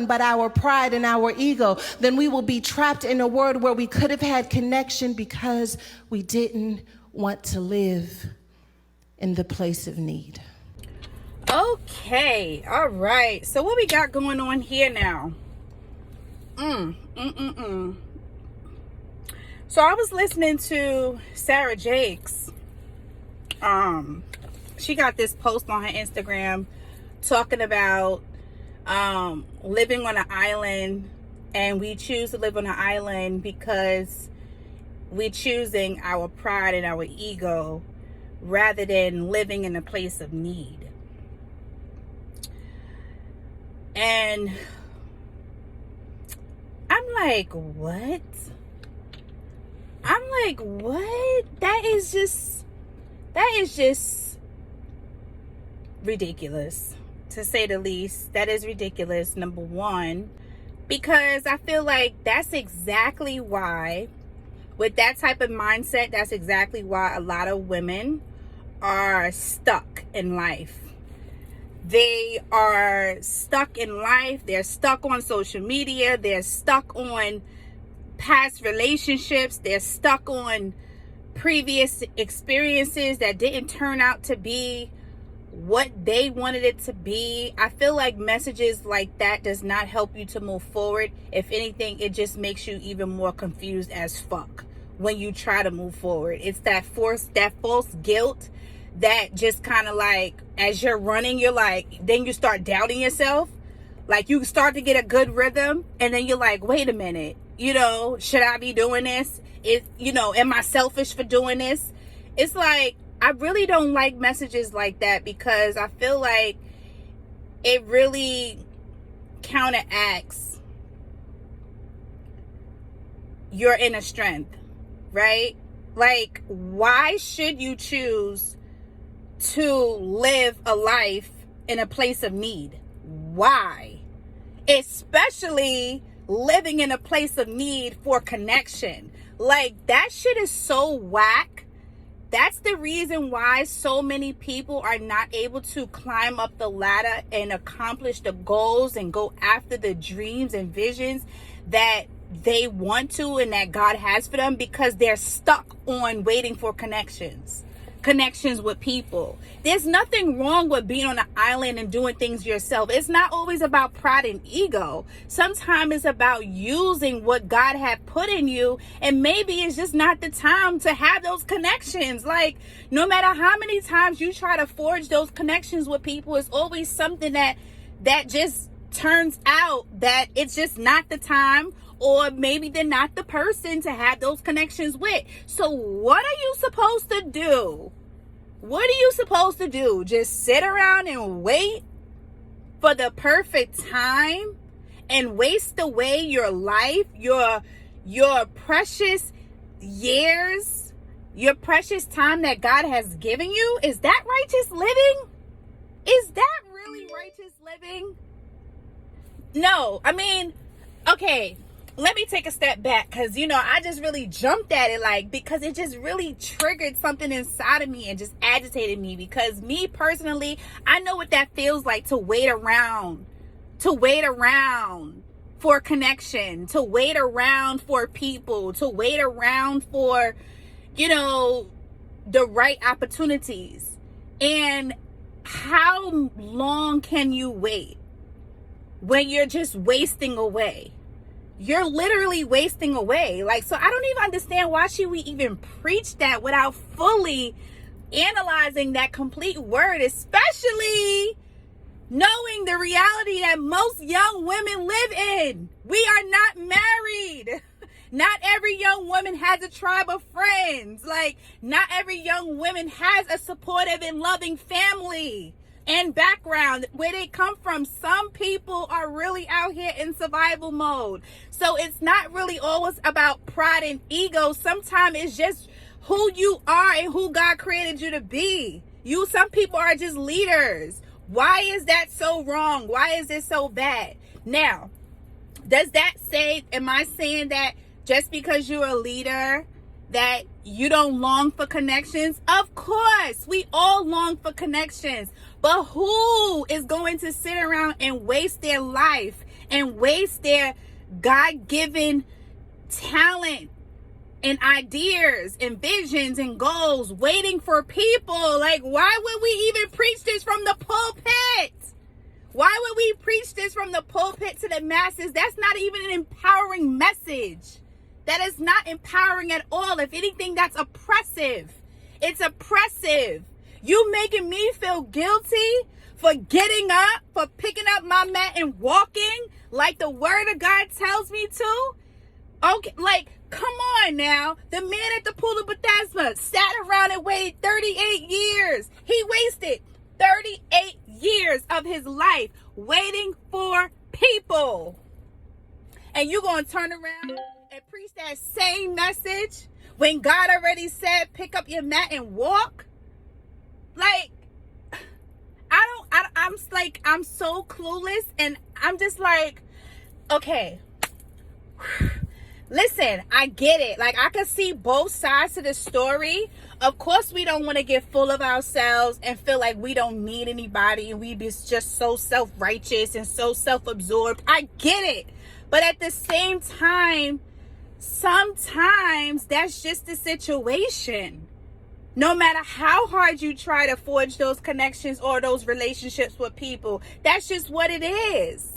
but our pride and our ego, then we will be trapped in a world where we could have had connection because we didn't want to live in the place of need. Okay, all right. So what we got going on here now? So I was listening to Sarah Jakes. She got this post on her Instagram talking about living on an island, and we choose to live on an island because we're choosing our pride and our ego rather than living in a place of need. And I'm like, what? That is just ridiculous, to say the least. That is ridiculous, number one, because I feel like that's exactly why, with that type of mindset, that's exactly why a lot of women are stuck in life. They are stuck in life. They're stuck on social media. They're stuck on past relationships. They're stuck on previous experiences that didn't turn out to be what they wanted it to be. I feel like messages like that does not help you to move forward. If anything, it just makes you even more confused as fuck when you try to move forward. It's that false guilt that just kind of like, as you're running, you're like, then you start doubting yourself. Like, you start to get a good rhythm, and then you're like, wait a minute, should I be doing this? Am I selfish for doing this? It's like, I really don't like messages like that, because I feel like it really counteracts your inner strength, right? Like, why should you choose to live a life in a place of need? Why? Especially living in a place of need for connection. Like, that shit is so whack. That's the reason why so many people are not able to climb up the ladder and accomplish the goals and go after the dreams and visions that they want to and that God has for them, because they're stuck on waiting for connections with people. There's nothing wrong with being on an island and doing things yourself. It's not always about pride and ego. Sometimes it's about using what God had put in you, and maybe it's just not the time to have those connections. Like, no matter how many times you try to forge those connections with people, it's always something that just turns out that it's just not the time, or maybe they're not the person to have those connections with. So what are you supposed to do? What are you supposed to do? Just sit around and wait for the perfect time and waste away your life, your precious years, your precious time that God has given you? Is that righteous living? Is that really righteous living? No, I mean, okay, let me take a step back, because, I just really jumped at it, because it just really triggered something inside of me and just agitated me, because me personally, I know what that feels like, to wait around for connection, to wait around for people, to wait around for, the right opportunities. And how long can you wait when you're just wasting away? You're literally wasting away. So I don't even understand, why should we even preach that without fully analyzing that complete word, especially knowing the reality that most young women live in. We are not married. Not every young woman has a tribe of friends. Not every young woman has a supportive and loving family and background where they come from. Some people are really out here in survival mode. So it's not really always about pride and ego. Sometimes it's just who you are and who God created you to be. Some people are just leaders. Why is that so wrong? Why is it so bad? Now, does that say, am I saying that just because you're a leader that you don't long for connections? Of course, we all long for connections. But who is going to sit around and waste their life and waste their God-given talent and ideas and visions and goals waiting for people. Like, why would we even preach this from the pulpit? Why would we preach this from the pulpit to the masses? That's not even an empowering message. That is not empowering at all. If anything, that's oppressive. It's oppressive. You making me feel guilty for getting up, for picking up my mat and walking like the word of God tells me to? Okay, like, come on now. The man at the pool of Bethesda sat around and waited 38 years. He wasted 38 years of his life waiting for people. And you gonna turn around and preach that same message when God already said pick up your mat and walk? Like, I'm so clueless, and I'm just like, okay, listen, I get it. Like, I can see both sides to the story. Of course, we don't want to get full of ourselves and feel like we don't need anybody and we be just so self-righteous and so self-absorbed. I get it. But at the same time, sometimes that's just the situation. No matter how hard you try to forge those connections or those relationships with people, that's just what it is.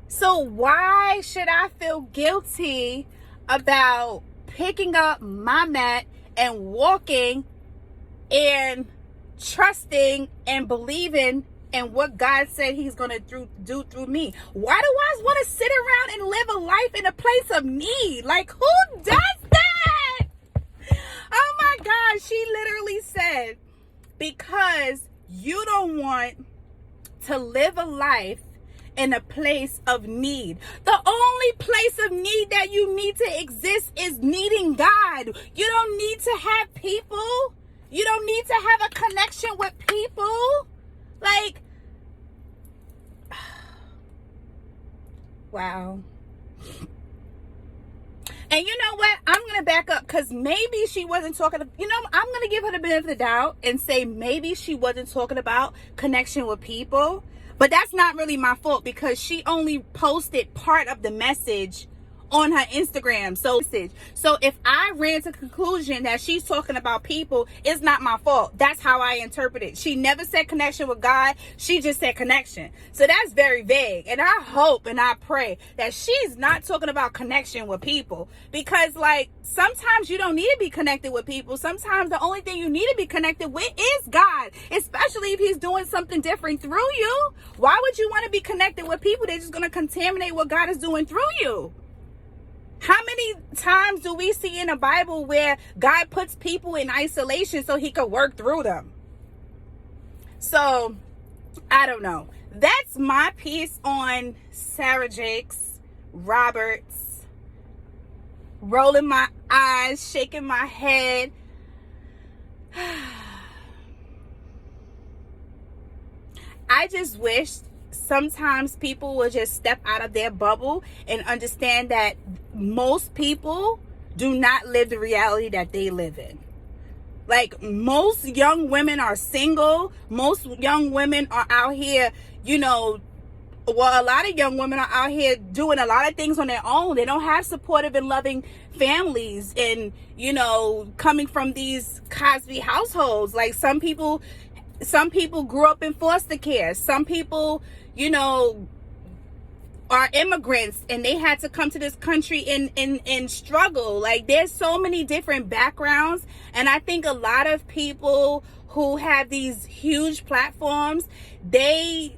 So why should I feel guilty about picking up my mat and walking and trusting and believing in what God said he's going to do through me? Why do I want to sit around and live a life in a place of need? Like, who does that? Oh my God, she literally said, because you don't want to live a life in a place of need. The only place of need that you need to exist is needing God. You don't need to have people. You don't need to have a connection with people. Like, wow. And you know what? I'm going to back up, because maybe she wasn't talking, I'm going to give her the benefit of the doubt and say maybe she wasn't talking about connection with people. But that's not really my fault, because she only posted part of the message on her Instagram. So if I ran to the conclusion that she's talking about people, it's not my fault. That's how I interpret it. She never said connection with God. She just said connection. So that's very vague. And I hope and I pray that she's not talking about connection with people, because like sometimes you don't need to be connected with people. Sometimes the only thing you need to be connected with is God, especially if he's doing something different through you. Why would you want to be connected with people? They're just going to contaminate what God is doing through you. How many times do we see in the Bible where God puts people in isolation so he could work through them? So, I don't know. That's my piece on Sarah Jakes Roberts. Rolling my eyes, shaking my head. I just wish sometimes people will just step out of their bubble and understand that most people do not live the reality that they live in. Like, most young women are single. Most young women are out here, a lot of young women are out here doing a lot of things on their own. They don't have supportive and loving families and, coming from these Cosby households. Like, some people grew up in foster care. Some people, are immigrants and they had to come to this country and struggle. Like, there's so many different backgrounds. And I think a lot of people who have these huge platforms, they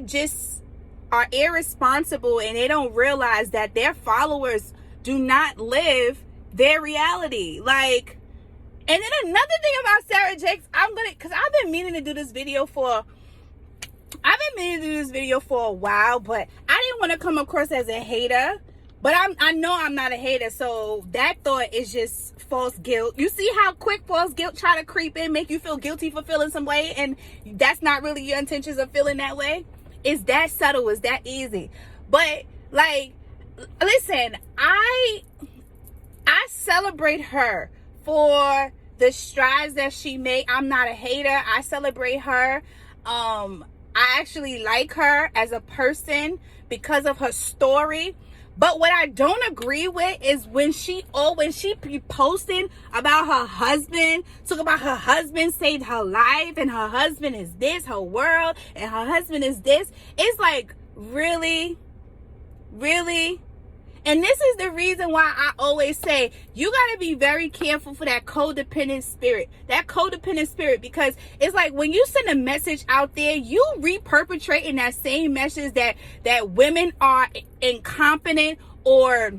just are irresponsible, and they don't realize that their followers do not live their reality. Like, and then another thing about Sarah Jakes, because I've been meaning to do this video for a while, but I didn't want to come across as a hater. But I know I'm not a hater, so that thought is just false guilt. You see how quick false guilt try to creep in, make you feel guilty for feeling some way, and that's not really your intentions of feeling that way? It's that subtle, it's that easy. But, like, listen, I celebrate her for the strides that she made. I'm not a hater. I celebrate her. I actually like her as a person because of her story. But what I don't agree with is when she be posting about her husband, talk about her husband saved her life and her husband is this, her world, and her husband is this. It's like, really? Really? And this is the reason why I always say you got to be very careful for that codependent spirit. That codependent spirit, because it's like when you send a message out there, you re-perpetrating that same message that women are incompetent or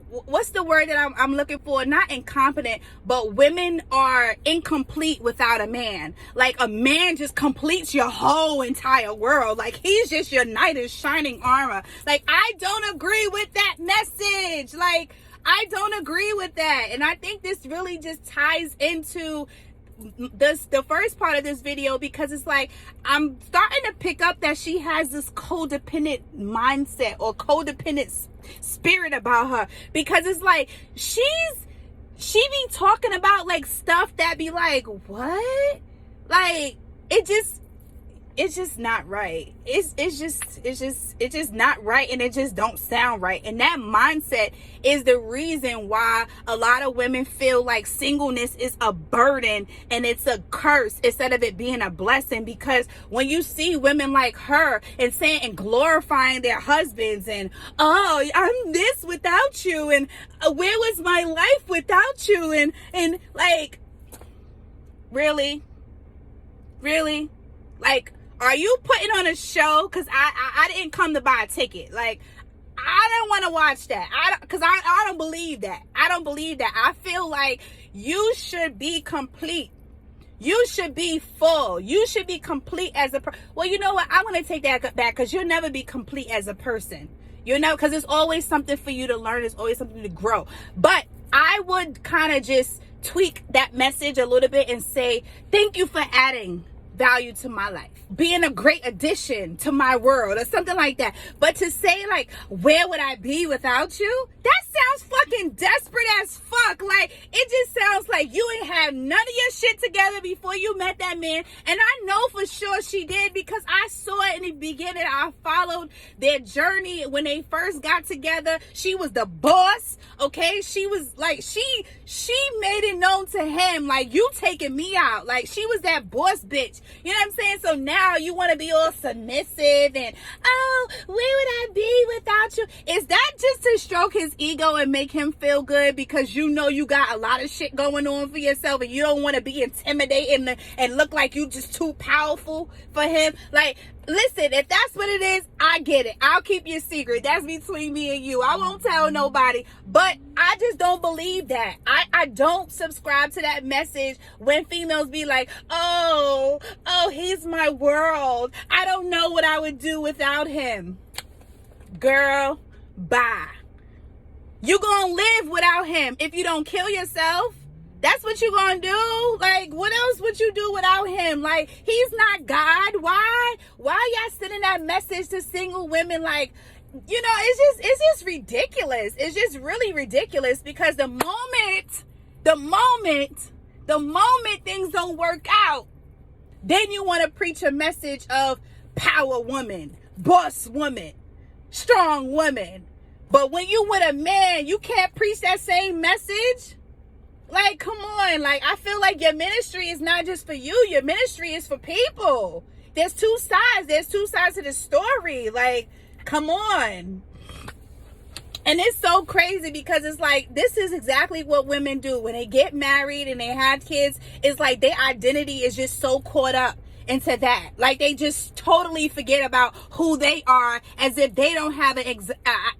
what's the word that I'm looking for? Not incompetent, but women are incomplete without a man. Like a man just completes your whole entire world. Like he's just your knight in shining armor. Like I don't agree with that message. Like I don't agree with that. And I think this really just ties into the first part of this video, because it's like I'm starting to pick up that she has this codependent mindset or codependent spirit about her, because it's like she be talking about like stuff that be like, what? Like it's just not right. It's just not right, and it just don't sound right. And that mindset is the reason why a lot of women feel like singleness is a burden and it's a curse instead of it being a blessing. Because when you see women like her and saying and glorifying their husbands and, oh, I'm this without you, and where was my life without you, and like, really, like, are you putting on a show? Because I didn't come to buy a ticket. Like, I don't want to watch that. I don't believe that. I don't believe that. I feel like you should be complete. You should be full. You should be complete as a person. Well, you know what? I'm going to take that back, because you'll never be complete as a person. You know, because there's always something for you to learn. There's always something to grow. But I would kind of just tweak that message a little bit and say, thank you for adding value to my life, being a great addition to my world, or something like that. But to say like, where would I be without you? That sounds fucking desperate as fuck. Like, it just sounds like you ain't have none of your shit together before you met that man. And I know for sure she did, because I saw it in the beginning. I followed their journey when they first got together. She was the boss, okay? She was like, she made it known to him, like, you taking me out. Like, she was that boss bitch. You know what I'm saying? So now you want to be all submissive and, oh, where would I be without you? Is that just to stroke his ego and make him feel good, because you know you got a lot of shit going on for yourself and you don't want to be intimidating and look like you just too powerful for him? Like, listen, if that's what it is, I get it. I'll keep your secret. That's between me and you. I won't tell nobody. But I just don't believe that. I don't subscribe to that message when females be like, oh, he's my world. I don't know what I would do without him. Girl, bye. You gonna live without him if you don't kill yourself. That's what you gonna do. Like, what else would you do without him? Like, he's not God. Why y'all sending that message to single women? Like, you know, it's just ridiculous. It's just really ridiculous, because the moment things don't work out, then you want to preach a message of power woman, boss woman, strong woman. But when you with a man, you can't preach that same message. Like, come on. Like, I feel like your ministry is not just for you. Your ministry is for people. There's two sides. There's two sides to the story. Like, come on. And it's so crazy, because it's like, this is exactly what women do when they get married and they have kids. It's like their identity is just so caught up into that. Like, they just totally forget about who they are, as if they don't have an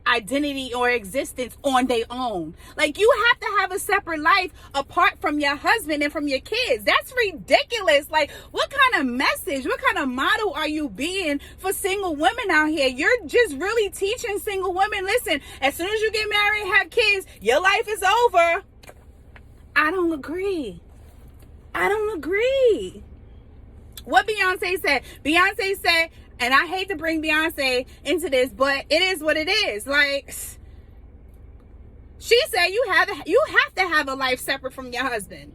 identity or existence on their own. Like, you have to have a separate life apart from your husband and from your kids. That's ridiculous. Like, what kind of message, what kind of model are you being for single women out here? You're just really teaching single women, listen, as soon as you get married and have kids, your life is over. I don't agree. What Beyonce said, and I hate to bring Beyonce into this, but it is what it is. Like, she said you have to have a life separate from your husband.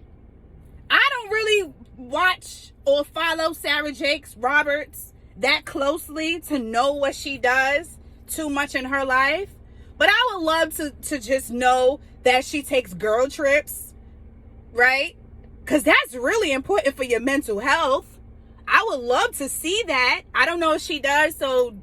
I don't really watch or follow Sarah Jakes Roberts that closely to know what she does too much in her life. But I would love to just know that she takes girl trips, right? Because that's really important for your mental health. I would love to see that. I don't know if she does, so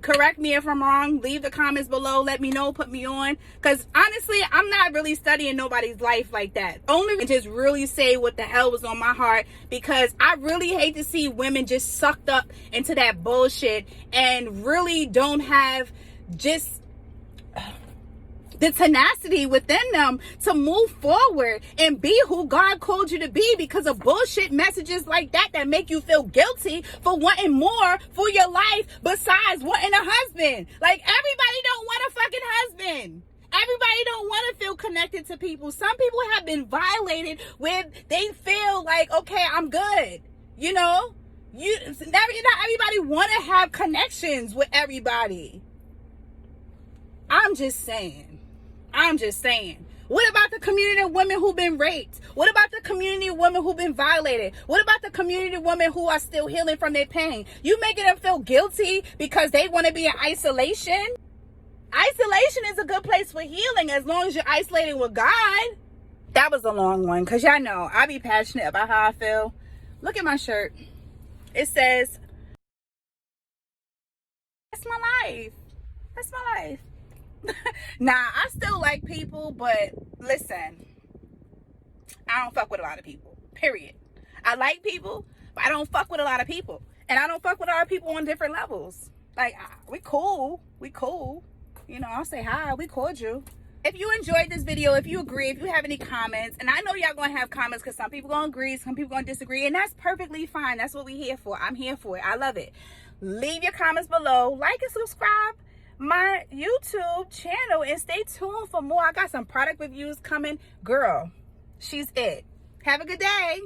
correct me if I'm wrong. Leave the comments below. Let me know. Put me on. Because honestly, I'm not really studying nobody's life like that. Only to just really say what the hell was on my heart. Because I really hate to see women just sucked up into that bullshit and really don't have just the tenacity within them to move forward and be who God called you to be because of bullshit messages like that make you feel guilty for wanting more for your life besides wanting a husband. Like, everybody don't want a fucking husband. Everybody don't want to feel connected to people. Some people have been violated where they feel like, okay, I'm good. You know, not everybody want to have connections with everybody. I'm just saying. What about the community of women who've been raped? What about the community of women who've been violated? What about the community of women who are still healing from their pain? You making them feel guilty because they want to be in isolation? Isolation is a good place for healing as long as you're isolating with God. That was a long one because y'all know I be passionate about how I feel. Look at my shirt. It says, that's my life. That's my life. Nah, I still like people, but listen, I don't fuck with a lot of people, period. I like people, but I don't fuck with a lot of people. And I don't fuck with a lot of people on different levels. Like, we cool. You know, I'll say hi, we cordial. If you enjoyed this video, if you agree, if you have any comments, and I know y'all gonna have comments because some people gonna agree, some people gonna disagree, and that's perfectly fine. That's what we here for. I'm here for it. I love it. Leave your comments below, like and subscribe my YouTube channel, and stay tuned for more. I got some product reviews coming. Girl, she's it. Have a good day.